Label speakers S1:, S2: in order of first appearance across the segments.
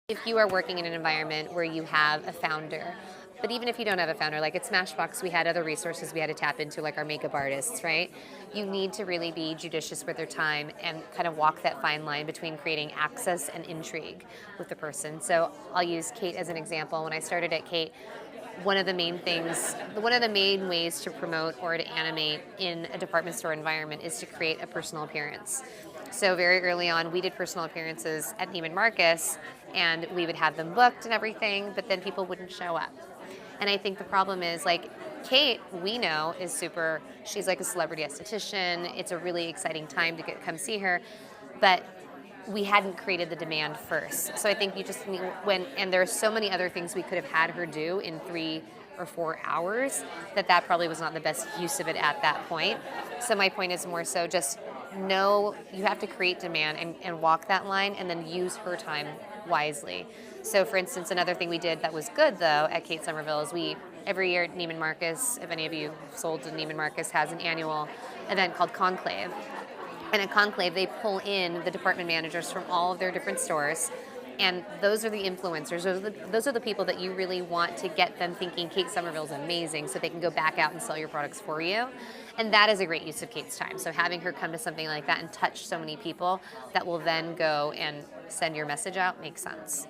S1: If you are working in an environment where you have a founder, but even if you don't have a founder, like at Smashbox, we had other resources we had to tap into, like our makeup artists, right? You need to really be judicious with your time and kind of walk that fine line between creating access and intrigue with the person. So I'll use Kate as an example. When I started at Kate, one of the main ways to promote or to animate in a department store environment is to create a personal appearance. So very early on, we did personal appearances at Neiman Marcus, and we would have them booked and everything, but then people wouldn't show up. And I think the problem is, like, Kate, we know, she's like a celebrity esthetician. It's a really exciting time to come see her, but we hadn't created the demand first. So I think you just need, and there are so many other things we could have had her do in 3 or 4 hours, that probably was not the best use of it at that point. So my point is more so just know you have to create demand and walk that line, and then use her time wisely. So for instance, another thing we did that was good though at Kate Somerville is every year at Neiman Marcus, if any of you have sold to Neiman Marcus, has an annual event called Conclave. And at Conclave, they pull in the department managers from all of their different stores. And those are the influencers. Those are the people that you really want to get them thinking Kate Somerville is amazing, so they can go back out and sell your products for you. And that is a great use of Kate's time. So having her come to something like that and touch so many people that will then go and send your message out makes sense.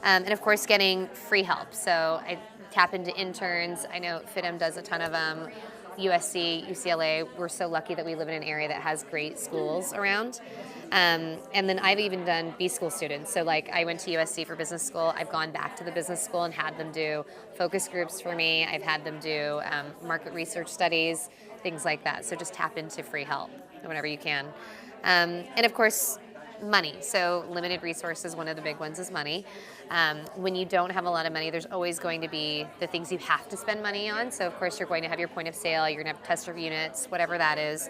S1: And of course, getting free help. So I tap into interns. I know FITM does a ton of them. USC, UCLA, we're so lucky that we live in an area that has great schools around. And then I've even done B-school students. So like I went to USC for business school. I've gone back to the business school and had them do focus groups for me. I've had them do market research studies, things like that. So just tap into free help whenever you can. And of course, money. So limited resources, one of the big ones is money. When you don't have a lot of money, there's always going to be the things you have to spend money on. So of course you're going to have your point of sale, you're going to have tester units, whatever that is.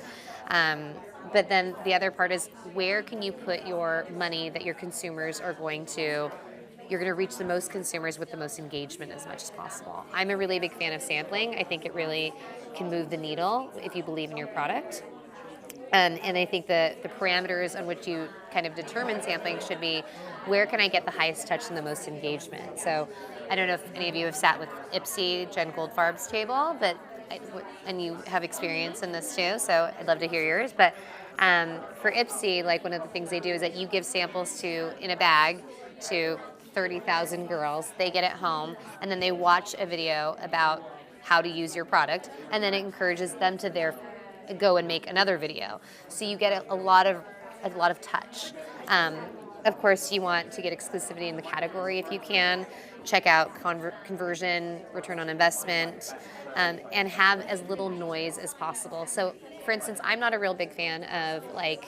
S1: But then the other part is, where can you put your money that your consumers are going to, you're going to reach the most consumers with the most engagement as much as possible. I'm a really big fan of sampling. I think it really can move the needle if you believe in your product. And I think the parameters on which you kind of determine sampling should be, where can I get the highest touch and the most engagement? So I don't know if any of you have sat with Ipsy, Jen Goldfarb's table, and you have experience in this too, so I'd love to hear yours. But for Ipsy, like one of the things they do is that you give samples in a bag to 30,000 girls. They get it home, and then they watch a video about how to use your product, and then it encourages them to go and make another video. So you get a lot of touch. Of course, you want to get exclusivity in the category if you can. Check out conversion, return on investment, and have as little noise as possible. So, for instance, I'm not a real big fan of like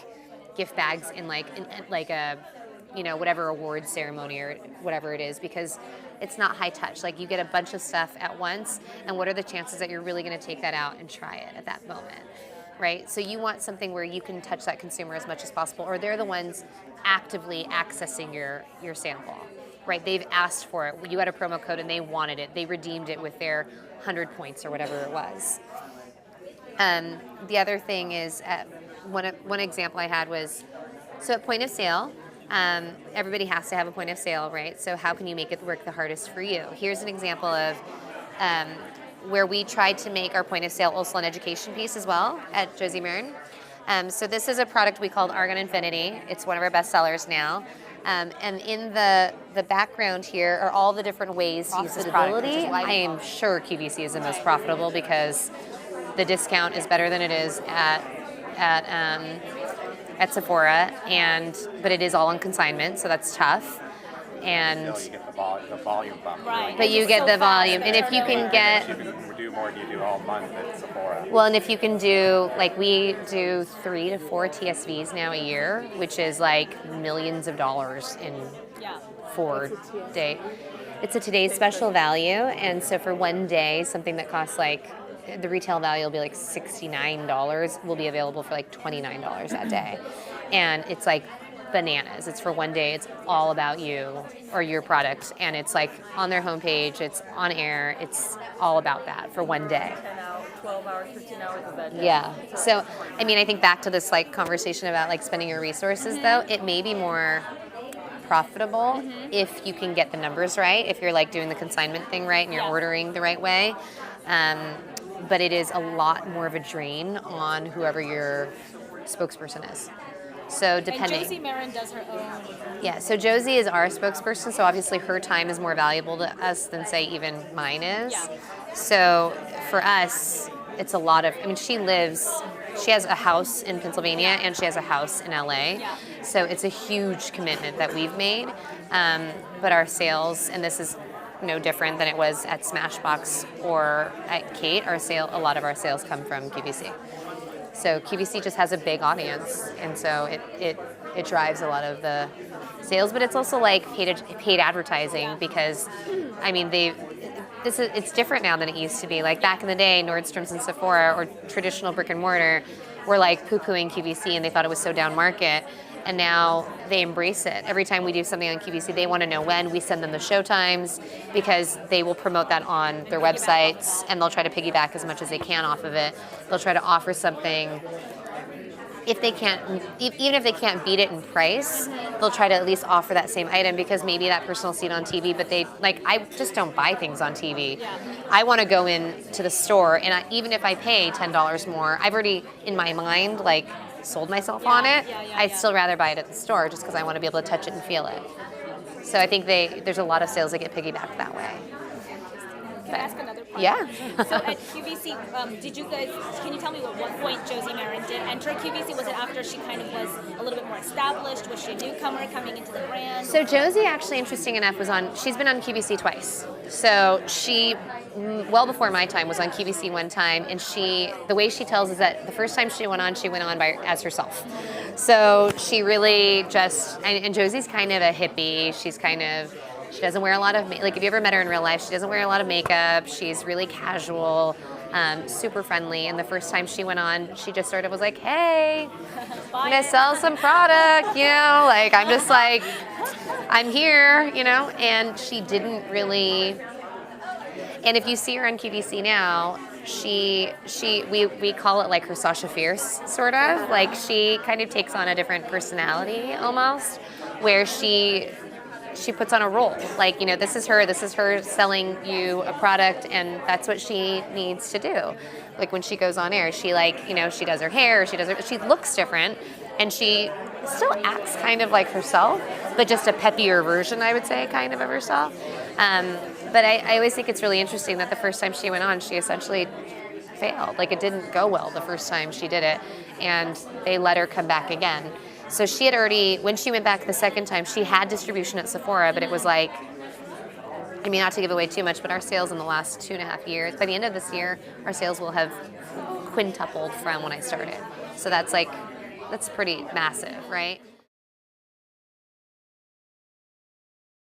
S1: gift bags in like a whatever award ceremony or whatever it is, because it's not high touch. Like, you get a bunch of stuff at once, and what are the chances that you're really going to take that out and try it at that moment, right? So you want something where you can touch that consumer as much as possible, or they're the ones actively accessing your sample, right? They've asked for it. You had a promo code and they wanted it. They redeemed it with their 100 points or whatever it was. The other thing is, one example I had was, so at point of sale, everybody has to have a point of sale, right? So how can you make it work the hardest for you? Here's an example of where we tried to make our point of sale also an education piece as well at Josie Maran. So this is a product we called Argon Infinity. It's one of our best sellers now. And in the background here are all the different ways to use this product. I am sure QVC is the most profitable because the discount is better than it is at Sephora, but it is all on consignment, so that's tough. And
S2: still, you get the volume bump.
S3: Right.
S1: But you get the volume, and if you can get,
S2: you can do more than you do all month at Sephora.
S1: well, and if you can do, like, we do 3 to 4 TSVs now a year, which is like millions of dollars in 4 days. It's a today's special value, and so for one day, something that costs like, the retail value will be like $69, will be available for like $29 that day. And it's like bananas. It's for one day. It's all about you or your product. And it's like on their homepage, it's on air. It's all about that for one day.
S3: 10 hours, 12 hours, 15 hours of that day.
S1: Yeah. So, I mean, I think back to this like conversation about like spending your resources though, it may be more profitable if you can get the numbers right, if you're like doing the consignment thing right and you're ordering the right way. But it is a lot more of a drain on whoever your spokesperson is. So depending.
S4: And Josie Maran does her own.
S1: Yeah, so Josie is our spokesperson, so obviously her time is more valuable to us than, say, even mine is.
S4: Yeah.
S1: So for us, it's a lot of, I mean, she has a house in Pennsylvania and she has a house in LA.
S4: Yeah.
S1: So it's a huge commitment that we've made. But our sales, and this is no different than it was at Smashbox or at Kate, a lot of our sales come from QVC. So QVC just has a big audience, and so it drives a lot of the sales. But it's also like paid advertising because, I mean, it's different now than it used to be. Like back in the day, Nordstrom's and Sephora or traditional brick and mortar were like poo-pooing QVC, and they thought it was so down market. And now they embrace it. Every time we do something on QVC, they want to know when. We send them the show times because they will promote that on their websites, and they'll try to piggyback as much as they can off of it. They'll try to offer something. If they can't, even if they can't beat it in price, they'll try to at least offer that same item because maybe that person will see it on TV, but I just don't buy things on TV. I want to go in to the store, and even if I pay $10 more, I've already, in my mind, like, sold myself on it. I'd still rather buy it at the store just because I want to be able to touch it and feel it. So I think there's a lot of sales that get piggybacked that way.
S4: Can I ask another part?
S1: Yeah.
S4: So at QVC, can you tell me at what point Josie Maran did enter QVC? Was it after she kind of was a little bit more established? Was she a newcomer coming into the brand?
S1: So Josie, actually, interesting enough, she's been on QVC twice. So she, well before my time, was on QVC one time, and the way she tells is that the first time she went on as herself. So she really and Josie's kind of a hippie. She doesn't wear a lot of if you ever met her in real life, she doesn't wear a lot of makeup. She's really casual, super friendly. And the first time she went on, she just sort of was like, "Hey, I'm gonna sell some product," like I'm just like, I'm here, And she didn't really. And if you see her on QVC now, we call it like her Sasha Fierce, sort of. Like she kind of takes on a different personality almost, where she puts on a role. Like, this is her selling you a product, and that's what she needs to do. Like when she goes on air, she she does her hair, she looks different, and she still acts kind of like herself, but just a peppier version, I would say, kind of herself. But I always think it's really interesting that the first time she went on, she essentially failed. Like it didn't go well the first time she did it, and they let her come back again. So she had already, when she went back the second time, she had distribution at Sephora, but it was like, I mean, not to give away too much, but our sales in the last 2.5 years, by the end of this year, our sales will have quintupled from when I started. So that's pretty massive, right?